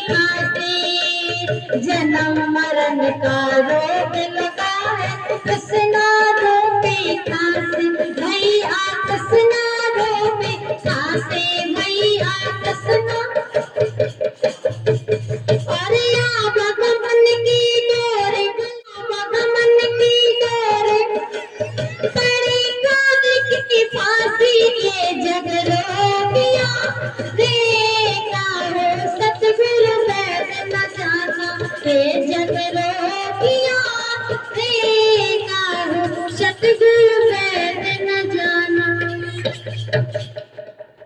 खासी, जन्म मरण का रोग लगा है, कृष्णा रोपे खासी भैया, कृष्णा रोपे खासी भैया कृष्णा। अरे भगवान की डोरे, भगवान की डोरे, पड़ी कालिक की फांसी, ये जग रोगिया देखा हो सतगुरु वैद न जाना, ये जग रोगिया देखा हो सतगुरु वैद न जाना।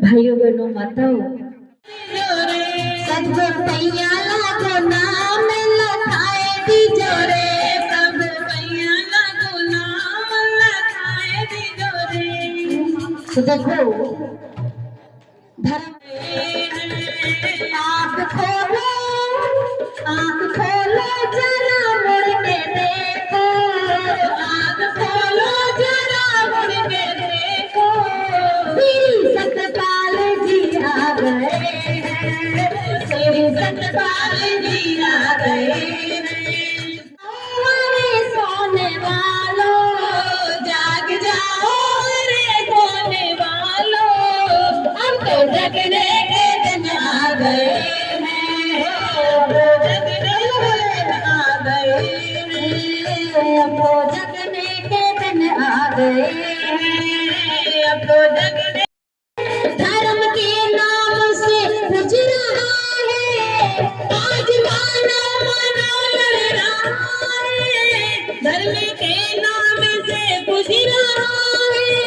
भाइयों बहनों माताओं, सतगुरु भैया लागो नाम लखाए दी जोरे, सब भैया लागो नाम लखाए दी जोरे। तो देखो धर्म, आँख खोलो, आँख खोलो जरा मुड़ के देखो, आँख खोलो जरा मुड़ के देखो, श्री सतपाल जी आ गए, श्री सतपाल जी आ गए। अरे सोने वालों जाग जाओ रे सोने वालों, अब तो जगने के दिन आ गए हैं, अब तो जगने के दिन आ गए हैं, अब तो जगने के दिन आ गए हैं, अब तो जगने। धर्म के नाम से पूज रहा है, आज मानव मनो लड़ रहा है, धर्म के नाम से पूज रहा है,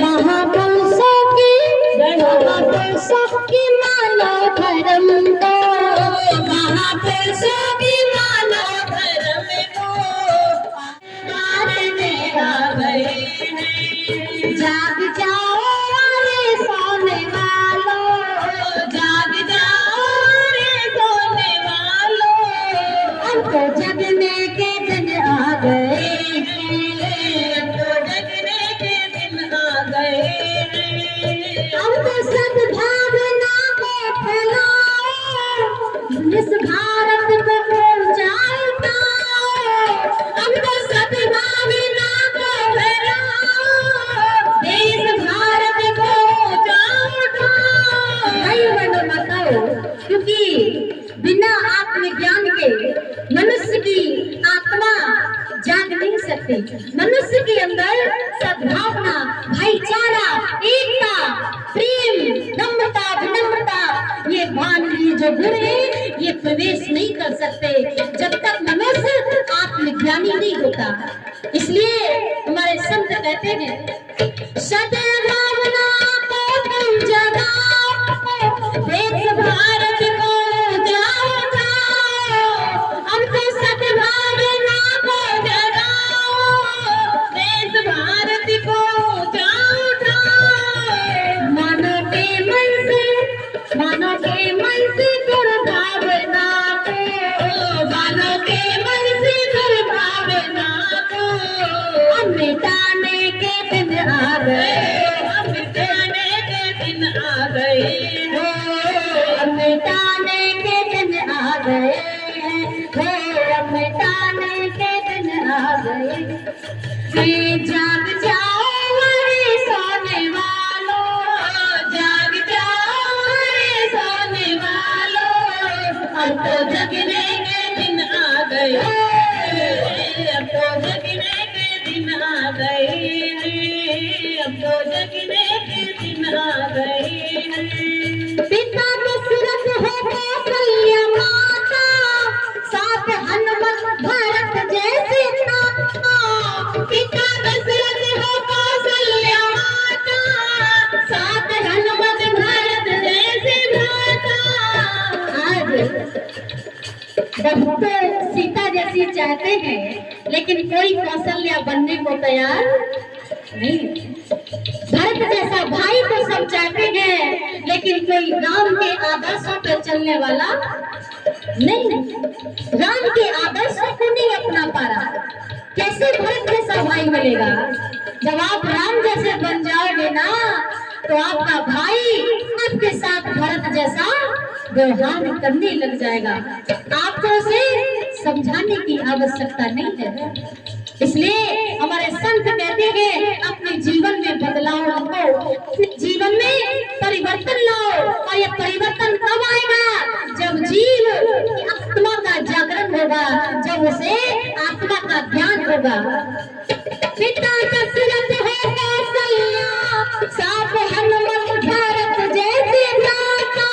महापुरुषों की मानो धर्म को, महापुरुषों की मानो धर्म को, बात में आ गए हैं, जाग जाओ रे सोने वालों, जाग जाओ रे सोने वालों, अब तो जगने के दिन आ गए हैं, अब तो जगने के दिन आ गए हैं, अब तो सद्भावना को फैलाओ, इस भारत को ऊंचाई पाओ, अब तो सद्भावना को फैलाओ, देश भारत को ऊंचाई पाओ। भाई बहनों बताओ, क्योंकि बिना आत्मज्ञान के मनुष्य की आत्मा जाग नहीं सकती, मनुष्य के अंदर सद्भावना, भाईचारा, एकता, प्रेम, नम्रता, विनम्रता, ये मानवीय जो गुण है ये प्रवेश नहीं कर सकते जब तक मनुष्य आत्मज्ञानी नहीं होता। इसलिए हमारे संत कहते हैं, सद्भावना को तुम जगाओ, देश भारत को जाओ जाओ, हमको सद्भावना को जगाओ, देश भारत को जाओ जाओ। मानो के मन से, मानो के मन से दुर्भावना को, मानो के मन से दुर्भावना को, हम मिटाने के दिन आ गए, हम मिटाने के दिन आ गए, हम मिटाने के दिन आ गए, हम मिटाने के दिन आ गए। जाग जाओ रे सोने वालों, जाग जाओ रे सोने वालों, अब तो जगने के दिन आ गए, अब तो जगने के दिन आ गए, अब तो जगने के दिन आ गए। पिता दशरथ हो कौशल्या माता, साथ हनुमत भरत जैसे नाता, पिता दशरथ हो कौशल्या माता, साथ हनुमत भरत जैसे माता। आज बहुत सीता जैसी चाहते हैं लेकिन कोई कौशल्या बनने को तैयार नहीं, भरत जैसा भाई को सब चाहते हैं लेकिन कोई राम के आदर्शों पर चलने वाला नहीं, राम के आदर्शों को नहीं अपना पा रहा। कैसे भरत जैसा भाई मिलेगा? जब आप राम जैसे बन जाओगे ना तो आपका भाई आपके साथ भरत जैसा व्यवहार करने लग जाएगा। आपको उसे समझाने की आवश्यकता नहीं है। इसलिए हमारे संत कहते हैं अपने जीवन में बदलाव लाओ, जीवन में परिवर्तन लाओ। और ये परिवर्तन कब आएगा? जब जीव की आत्मा का जागरण होगा, जब उसे आत्मा का ज्ञान होगा। पिता दशरथ है कौशल्या, साप हनुमत भारत जैसे भ्राता।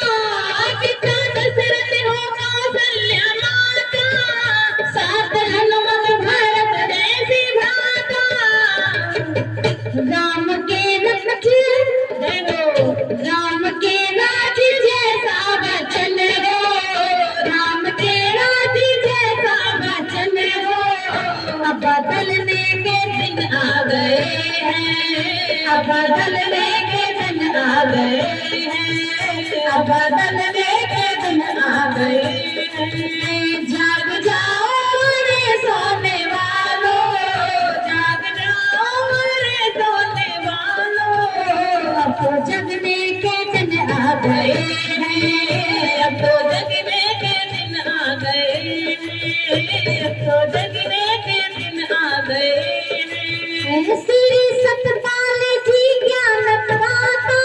पिता दशरथ हो कौशल्या माता, साप हनुमत भारत जैसे भ्राता। राम के राज्य देखो, राम के राज्य जैसा वचन हो, राम के राज्य जैसा वचन हो। अब बदलने के दिन आ गए हैं, अब बदलने के दिन आ गए हैं, अब बदलने के दिन आ गए हैं। जाग जाओ रे सोने वालों, जाग जाओ रे सोने वालों। अब तो जगने के दिन आ गए हैं, अब तो जगने के दिन आ गए हैं, अब तो जगने के दिन आ गए हैं। श्री सतपाल जी ज्ञान प्रदाता,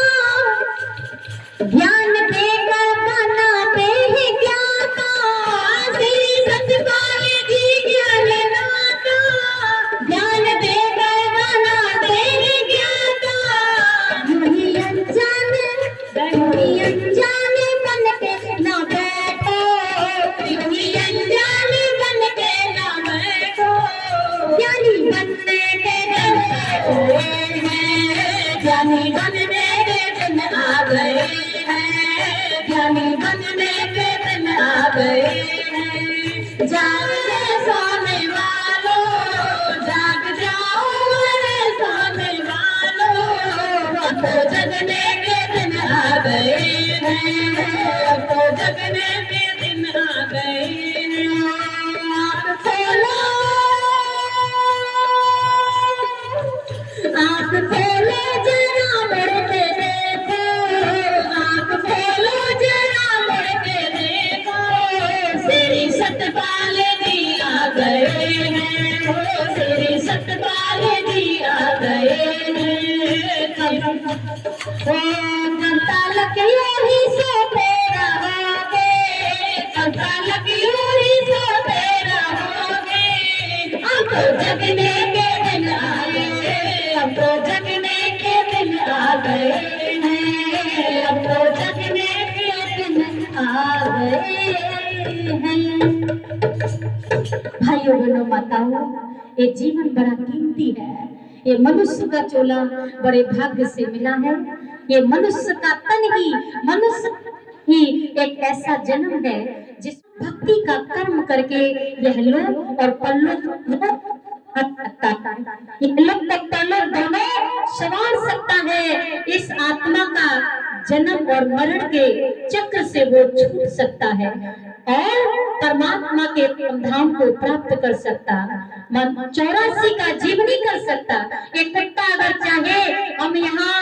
ज्ञान देकर बनाते हैं ज्ञाता। श्री सतपाल जी ज्ञान दाता, ज्ञान देकर बनाते हैं ज्ञाता। यूं अनजाने बन के ना बैठो, यूं अनजाने बन के ना बैठो। ज्ञानी बनने के दिन आए हैं, ज्ञानी बनने के दिन आ गए हैं, ज्ञानी बनने के दिन आ गए हैं। जाग रे सोने वालों, जाग जाओ रे सोने वालों। अब तो जगने के दिन आ गए हैं, अब तो जगने के दिन आ गए हैं। आँख खोलो, आँख खोलो जरा मुड़ के देखो, आँख खोलो जरा मुड़ के देखो। श्री सतपाल जी आ गए हैं, हो श्री सतपाल जी आ गए हैं। जनता लगियों ही सोते रहोगे, जनता लगियों ही सोते रहोगे। अब तो जगने के दिन आए, अब तो जगने के दिन आ गए हैं, अब तो जगने के दिन आ गए हैं। भाइयों बहनों माताओं, ये जीवन बड़ा कीमती है। ये मनुष्य का चोला बड़े भाग्य से मिला है। ये मनुष्य का तन ही, मनुष्य ही एक ऐसा जन्म है जिस भक्ति का कर्म करके यह लोक और परलोक दोनों संवार सकता है। इस आत्मा का जन्म और मरण के चक्र से वो छूट सकता है और परमात्मा के धाम को प्राप्त कर सकता। मन 84 का जीवनी कर सकता। एक कुत्ता अगर चाहे हम यहाँ